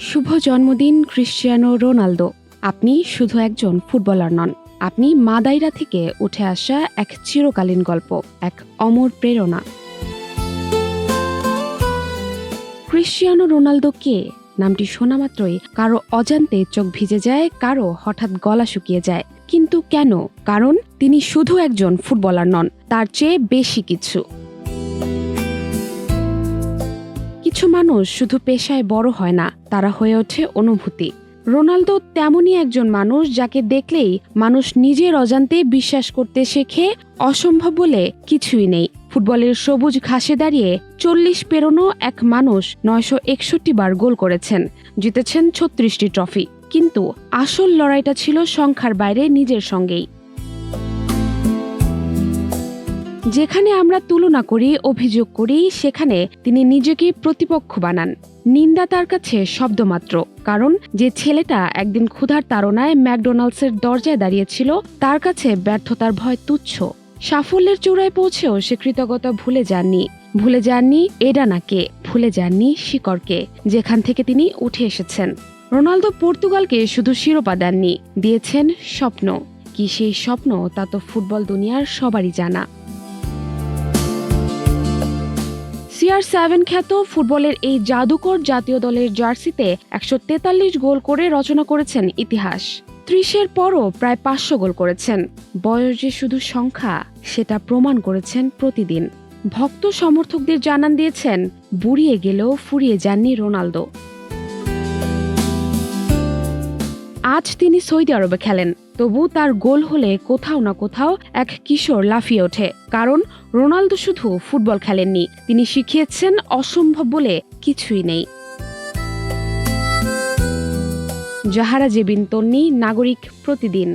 শুভ জন্মদিন Cristiano Ronaldo. আপনি শুধু একজন ফুটবলার নন, আপনি মাদাইরা থেকে উঠে আসা এক চিরকালীন গল্প, এক অমর প্রেরণা। ক্রিশ্চিয়ানো রোনালদো কে? নামটি শোনা মাত্রই কারো অজান্তে চোখ ভিজে যায়, কারো হঠাৎ গলা শুকিয়ে যায়। কিন্তু কেন? কারণ তিনি শুধু একজন ফুটবলার নন, তার চেয়ে বেশি কিছু। কিছু মানুষ শুধু পেশায় বড় হয় না, তারা হয়ে ওঠে অনুভূতি। রোনালদো তেমনই একজন মানুষ যাকে দেখলেই মানুষ নিজের অজান্তে বিশ্বাস করতে শেখে অসম্ভব বলে কিছুই নেই। ফুটবলের সবুজ ঘাসে দাঁড়িয়ে 40 পেরোনো এক মানুষ 961 বার গোল করেছেন, জিতেছেন 36টি ট্রফি। কিন্তু আসল লড়াইটা ছিল সংখ্যার বাইরে, নিজের সঙ্গেই। যেখানে আমরা তুলনা করি, অভিযোগ করি, সেখানে তিনি নিজেকে প্রতিপক্ষ বানান। নিন্দা তার কাছে শব্দমাত্র। কারণ যে ছেলেটা একদিন ক্ষুধার তাড়নায় ম্যাকডোনাল্ডসের দরজায় দাঁড়িয়েছিল, তার কাছে ব্যর্থতার ভয় তুচ্ছ। সাফল্যের চূড়ায় পৌঁছেও সে কৃতজ্ঞতা ভুলে যাননি। ভুলে যাননি এডানাকে, ভুলে যাননি শিকড়কে, যেখান থেকে তিনি উঠে এসেছেন। রোনালদো পর্তুগালকে শুধু শিরোপা দেননি, দিয়েছেন স্বপ্ন। কি সেই স্বপ্ন, তা তো ফুটবল দুনিয়ার সবারই জানা। CR7 খ্যাত ফুটবলের এই জাদুকর জাতীয় দলের জার্সিতে 143 গোল করে রচনা করেছেন ইতিহাস। 30-এর পরও প্রায় 500 গোল করেছেন। বয়স যে শুধু সংখ্যা, সেটা প্রমাণ করেছেন প্রতিদিন। ভক্ত সমর্থকদের জানান দিয়েছেন, বুড়িয়ে গেলেও ফুরিয়ে যাননি রোনালদো। আজ তিনি সৌদি আরবে খেলেন, তবু তার গোল হলে কোথাও না কোথাও এক কিশোর লাফিয়ে ওঠে। কারণ রোনালদো শুধু ফুটবল খেলেননি, তিনি শিখিয়েছেন অসম্ভব বলে কিছুই নেই। জাহারা জেবিন তন্নি, নাগরিক প্রতিদিন।